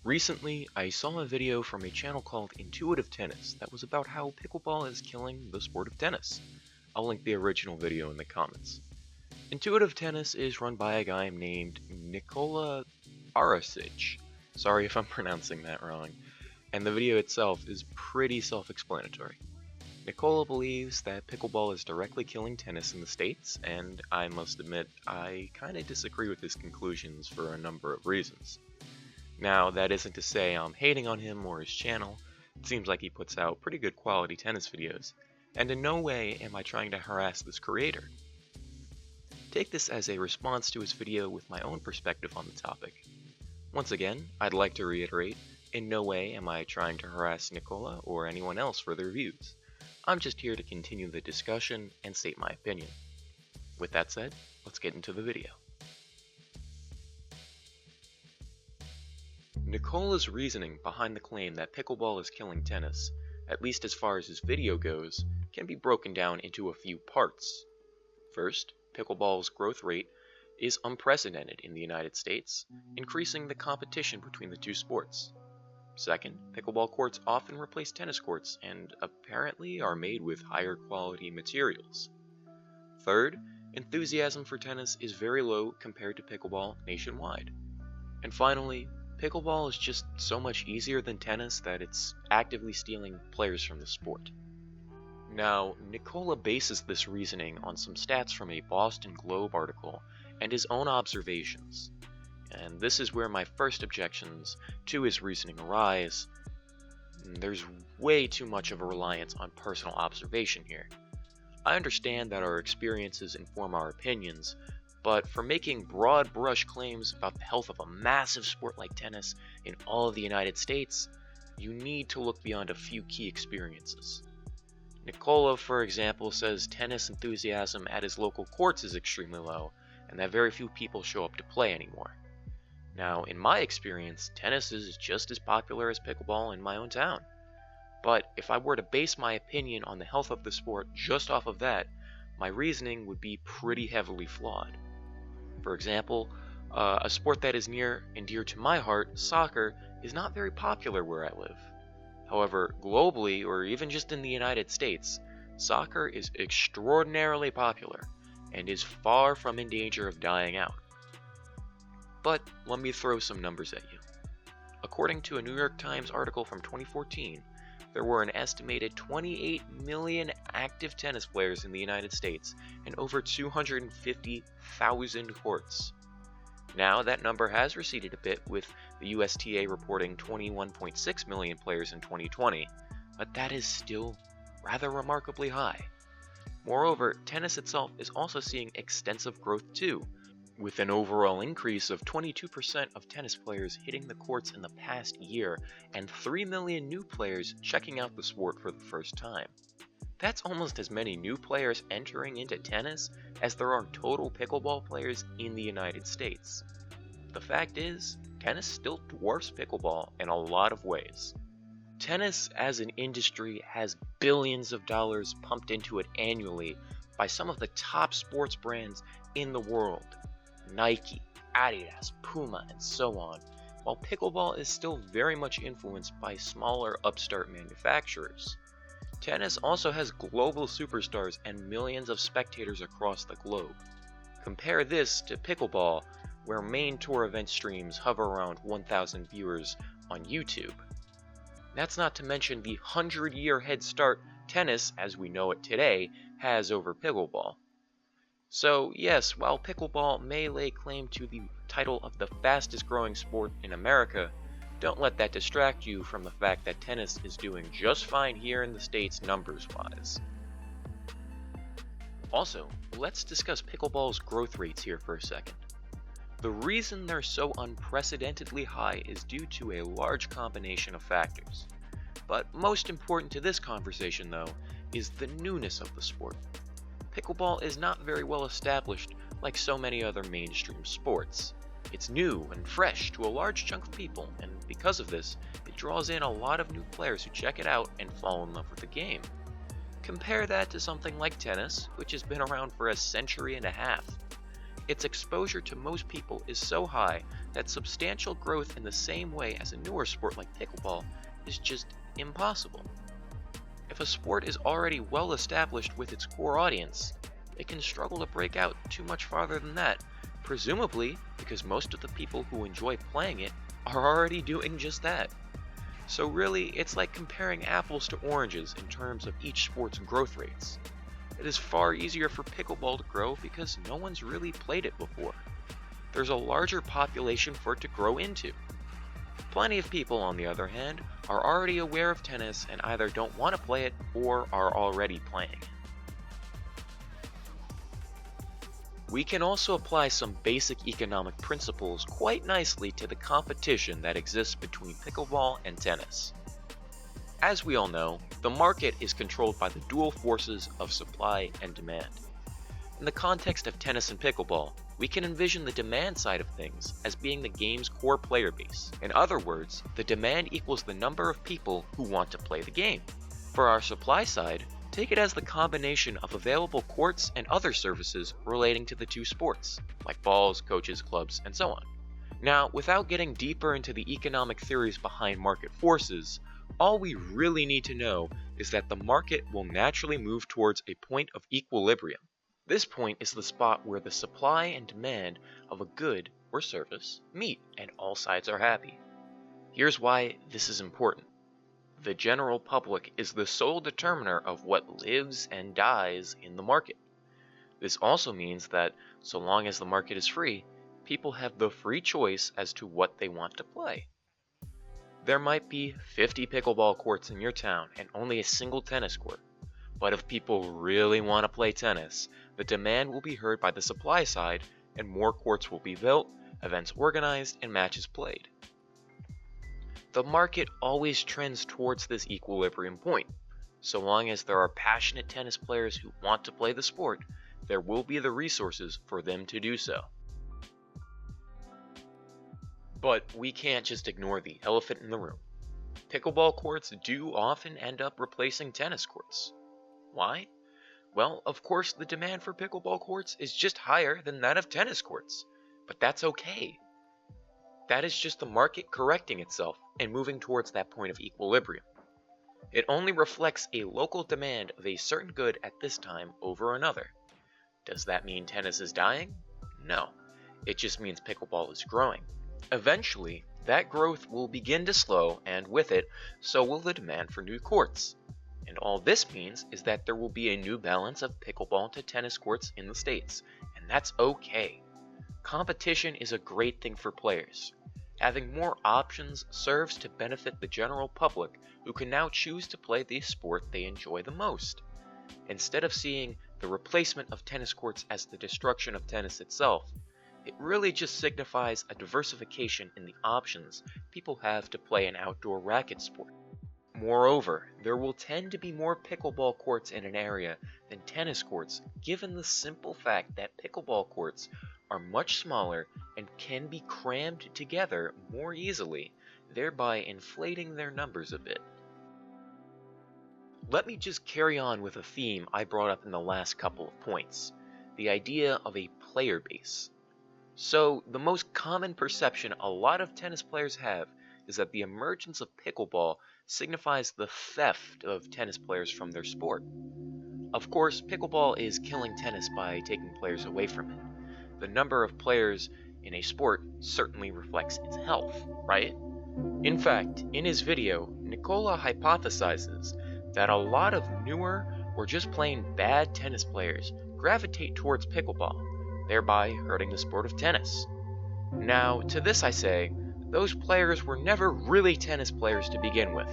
Recently, I saw a video from a channel called Intuitive Tennis that was about how pickleball is killing the sport of tennis. I'll link the original video in the comments. Intuitive Tennis is run by a guy named Nikola Arasic. Sorry if I'm pronouncing that wrong. And the video itself is pretty self-explanatory. Nikola believes that pickleball is directly killing tennis in the States, and I must admit I kinda disagree with his conclusions for a number of reasons. Now, that isn't to say I'm hating on him or his channel. It seems like he puts out pretty good quality tennis videos, and in no way am I trying to harass this creator. Take this as a response to his video with my own perspective on the topic. Once again, I'd like to reiterate, in no way am I trying to harass Nikola or anyone else for their views. I'm just here to continue the discussion and state my opinion. With that said, let's get into the video. Nikola's reasoning behind the claim that pickleball is killing tennis, at least as far as his video goes, can be broken down into a few parts. First, pickleball's growth rate is unprecedented in the United States, increasing the competition between the two sports. Second, pickleball courts often replace tennis courts and apparently are made with higher quality materials. Third, enthusiasm for tennis is very low compared to pickleball nationwide. And finally, pickleball is just so much easier than tennis that it's actively stealing players from the sport. Now, Nikola bases this reasoning on some stats from a Boston Globe article and his own observations. And this is where my first objections to his reasoning arise. There's way too much of a reliance on personal observation here. I understand that our experiences inform our opinions, but for making broad brush claims about the health of a massive sport like tennis in all of the United States, you need to look beyond a few key experiences. Nikola, for example, says tennis enthusiasm at his local courts is extremely low, and that very few people show up to play anymore. Now, in my experience, tennis is just as popular as pickleball in my own town. But if I were to base my opinion on the health of the sport just off of that, my reasoning would be pretty heavily flawed. For example, a sport that is near and dear to my heart, soccer, is not very popular where I live. However, globally, or even just in the United States, soccer is extraordinarily popular and is far from in danger of dying out. But let me throw some numbers at you. According to a New York Times article from 2014, there were an estimated 28 million active tennis players in the United States and over 250,000 courts. Now, that number has receded a bit, with the USTA reporting 21.6 million players in 2020, but that is still rather remarkably high. Moreover, tennis itself is also seeing extensive growth too, with an overall increase of 22% of tennis players hitting the courts in the past year and 3 million new players checking out the sport for the first time. That's almost as many new players entering into tennis as there are total pickleball players in the United States. The fact is, tennis still dwarfs pickleball in a lot of ways. Tennis as an industry has billions of dollars pumped into it annually by some of the top sports brands in the world. Nike, Adidas, Puma, and so on, while pickleball is still very much influenced by smaller upstart manufacturers. Tennis also has global superstars and millions of spectators across the globe. Compare this to pickleball, where main tour event streams hover around 1,000 viewers on YouTube. That's not to mention the 100-year head start tennis, as we know it today, has over pickleball. So yes, while pickleball may lay claim to the title of the fastest growing sport in America, don't let that distract you from the fact that tennis is doing just fine here in the States numbers-wise. Also, let's discuss pickleball's growth rates here for a second. The reason they're so unprecedentedly high is due to a large combination of factors. But most important to this conversation, though, is the newness of the sport. Pickleball is not very well established like so many other mainstream sports. It's new and fresh to a large chunk of people, and because of this, it draws in a lot of new players who check it out and fall in love with the game. Compare that to something like tennis, which has been around for a century and a half. Its exposure to most people is so high that substantial growth in the same way as a newer sport like pickleball is just impossible. If a sport is already well established with its core audience, it can struggle to break out too much farther than that, presumably because most of the people who enjoy playing it are already doing just that. So really, it's like comparing apples to oranges in terms of each sport's growth rates. It is far easier for pickleball to grow because no one's really played it before. There's a larger population for it to grow into. Plenty of people, on the other hand, are already aware of tennis and either don't want to play it or are already playing it. We can also apply some basic economic principles quite nicely to the competition that exists between pickleball and tennis. As we all know, the market is controlled by the dual forces of supply and demand. In the context of tennis and pickleball, we can envision the demand side of things as being the game's core player base. In other words, the demand equals the number of people who want to play the game. For our supply side, take it as the combination of available courts and other services relating to the two sports, like balls, coaches, clubs, and so on. Now, without getting deeper into the economic theories behind market forces, all we really need to know is that the market will naturally move towards a point of equilibrium. This point is the spot where the supply and demand of a good or service meet and all sides are happy. Here's why this is important. The general public is the sole determiner of what lives and dies in the market. This also means that, so long as the market is free, people have the free choice as to what they want to play. There might be 50 pickleball courts in your town and only a single tennis court. But if people really want to play tennis, the demand will be heard by the supply side and more courts will be built, events organized, and matches played. The market always trends towards this equilibrium point. So long as there are passionate tennis players who want to play the sport, there will be the resources for them to do so. But we can't just ignore the elephant in the room. Pickleball courts do often end up replacing tennis courts. Why? Well, of course, the demand for pickleball courts is just higher than that of tennis courts, but that's okay. That is just the market correcting itself and moving towards that point of equilibrium. It only reflects a local demand of a certain good at this time over another. Does that mean tennis is dying? No. It just means pickleball is growing. Eventually, that growth will begin to slow, and with it, so will the demand for new courts. And all this means is that there will be a new balance of pickleball to tennis courts in the States, and that's okay. Competition is a great thing for players. Having more options serves to benefit the general public who can now choose to play the sport they enjoy the most. Instead of seeing the replacement of tennis courts as the destruction of tennis itself, it really just signifies a diversification in the options people have to play an outdoor racket sport. Moreover, there will tend to be more pickleball courts in an area than tennis courts, given the simple fact that pickleball courts are much smaller and can be crammed together more easily, thereby inflating their numbers a bit. Let me just carry on with a theme I brought up in the last couple of points, the idea of a player base. So, the most common perception a lot of tennis players have is that the emergence of pickleball signifies the theft of tennis players from their sport. Of course, pickleball is killing tennis by taking players away from it. The number of players in a sport certainly reflects its health, right? In fact, in his video, Nicola hypothesizes that a lot of newer or just plain bad tennis players gravitate towards pickleball, thereby hurting the sport of tennis. Now, to this I say, those players were never really tennis players to begin with.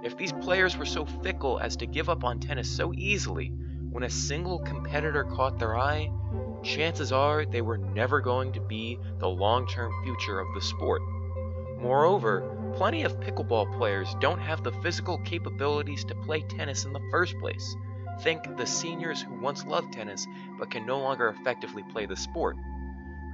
If these players were so fickle as to give up on tennis so easily when a single competitor caught their eye, chances are they were never going to be the long-term future of the sport. Moreover, plenty of pickleball players don't have the physical capabilities to play tennis in the first place. Think the seniors who once loved tennis but can no longer effectively play the sport.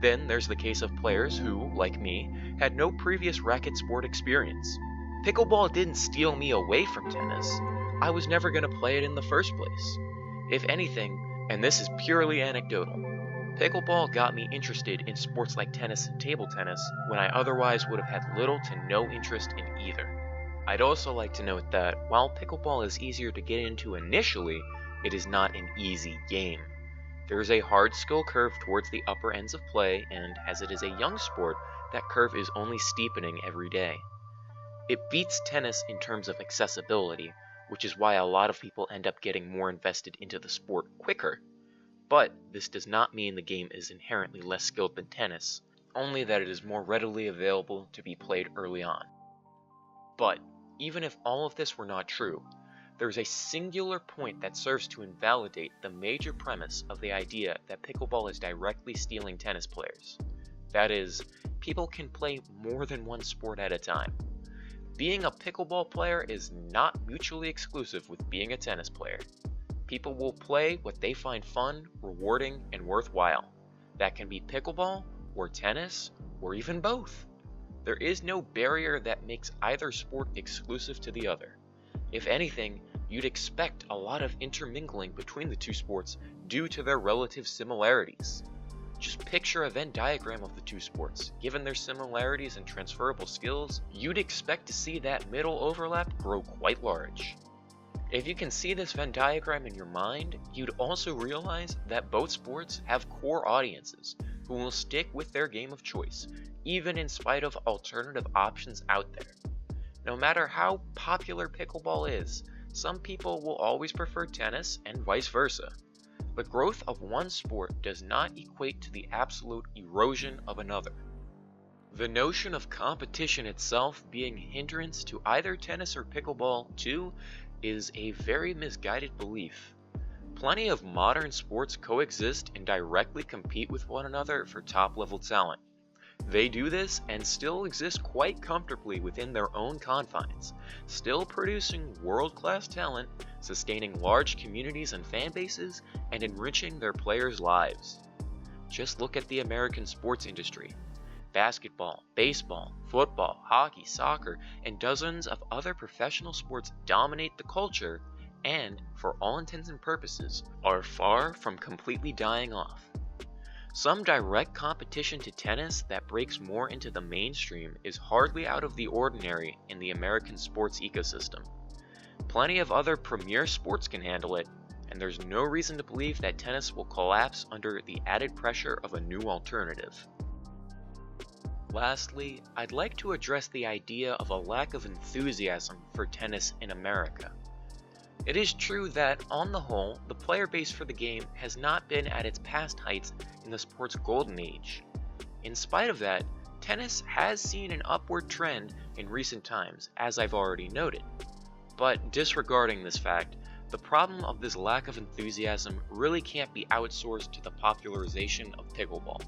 Then there's the case of players who, like me, had no previous racket sport experience. Pickleball didn't steal me away from tennis. I was never going to play it in the first place. If anything, and this is purely anecdotal, pickleball got me interested in sports like tennis and table tennis when I otherwise would have had little to no interest in either. I'd also like to note that while pickleball is easier to get into initially, it is not an easy game. There is a hard skill curve towards the upper ends of play, and as it is a young sport, that curve is only steepening every day. It beats tennis in terms of accessibility, which is why a lot of people end up getting more invested into the sport quicker. But this does not mean the game is inherently less skilled than tennis, only that it is more readily available to be played early on. But even if all of this were not true, there is a singular point that serves to invalidate the major premise of the idea that pickleball is directly stealing tennis players. That is, people can play more than one sport at a time. Being a pickleball player is not mutually exclusive with being a tennis player. People will play what they find fun, rewarding, and worthwhile. That can be pickleball, or tennis, or even both. There is no barrier that makes either sport exclusive to the other. If anything, you'd expect a lot of intermingling between the two sports due to their relative similarities. Just picture a Venn diagram of the two sports. Given their similarities and transferable skills, you'd expect to see that middle overlap grow quite large. If you can see this Venn diagram in your mind, you'd also realize that both sports have core audiences who will stick with their game of choice, even in spite of alternative options out there. No matter how popular pickleball is, some people will always prefer tennis and vice versa. The growth of one sport does not equate to the absolute erosion of another. The notion of competition itself being a hindrance to either tennis or pickleball, too, is a very misguided belief. Plenty of modern sports coexist and directly compete with one another for top-level talent. They do this and still exist quite comfortably within their own confines, still producing world-class talent, sustaining large communities and fan bases, and enriching their players' lives. Just look at the American sports industry. Basketball, baseball, football, hockey, soccer, and dozens of other professional sports dominate the culture and, for all intents and purposes, are far from completely dying off. Some direct competition to tennis that breaks more into the mainstream is hardly out of the ordinary in the American sports ecosystem. Plenty of other premier sports can handle it, and there's no reason to believe that tennis will collapse under the added pressure of a new alternative. Lastly, I'd like to address the idea of a lack of enthusiasm for tennis in America. It is true that, on the whole, the player base for the game has not been at its past heights in the sport's golden age. In spite of that, tennis has seen an upward trend in recent times, as I've already noted. But disregarding this fact, the problem of this lack of enthusiasm really can't be outsourced to the popularization of pickleball.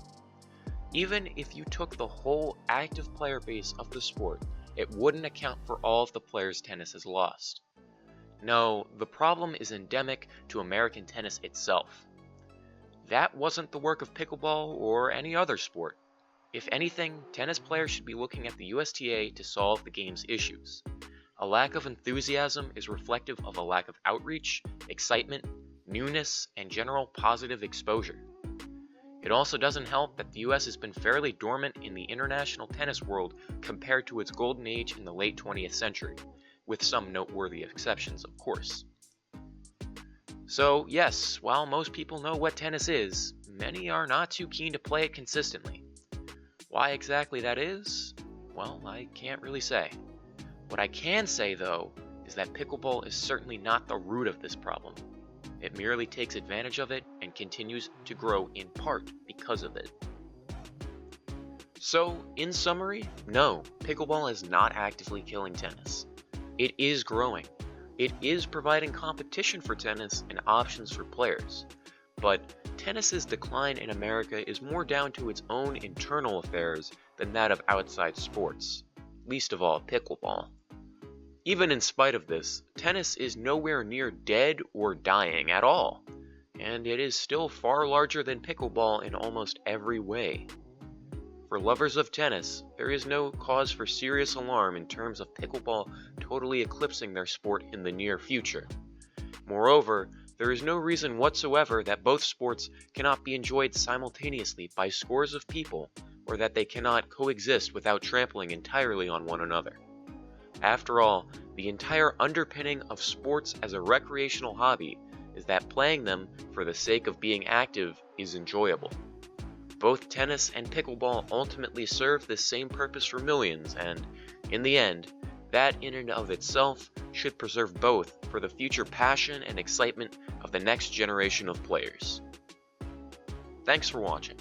Even if you took the whole active player base of the sport, it wouldn't account for all of the players tennis has lost. No, the problem is endemic to American tennis itself. That wasn't the work of pickleball or any other sport. If anything, tennis players should be looking at the USTA to solve the game's issues. A lack of enthusiasm is reflective of a lack of outreach, excitement, newness, and general positive exposure. It also doesn't help that the US has been fairly dormant in the international tennis world compared to its golden age in the late 20th century, with some noteworthy exceptions, of course. So yes, while most people know what tennis is, many are not too keen to play it consistently. Why exactly that is? Well, I can't really say. What I can say, though, is that pickleball is certainly not the root of this problem. It merely takes advantage of it and continues to grow in part because of it. So, in summary, no, pickleball is not actively killing tennis. It is growing. It is providing competition for tennis and options for players. But tennis's decline in America is more down to its own internal affairs than that of outside sports, least of all pickleball. Even in spite of this, tennis is nowhere near dead or dying at all, and it is still far larger than pickleball in almost every way. For lovers of tennis, there is no cause for serious alarm in terms of pickleball totally eclipsing their sport in the near future. Moreover, there is no reason whatsoever that both sports cannot be enjoyed simultaneously by scores of people, or that they cannot coexist without trampling entirely on one another. After all, the entire underpinning of sports as a recreational hobby is that playing them for the sake of being active is enjoyable. Both tennis and pickleball ultimately serve the same purpose for millions, and, in the end, that in and of itself should preserve both for the future passion and excitement of the next generation of players. Thanks for watching.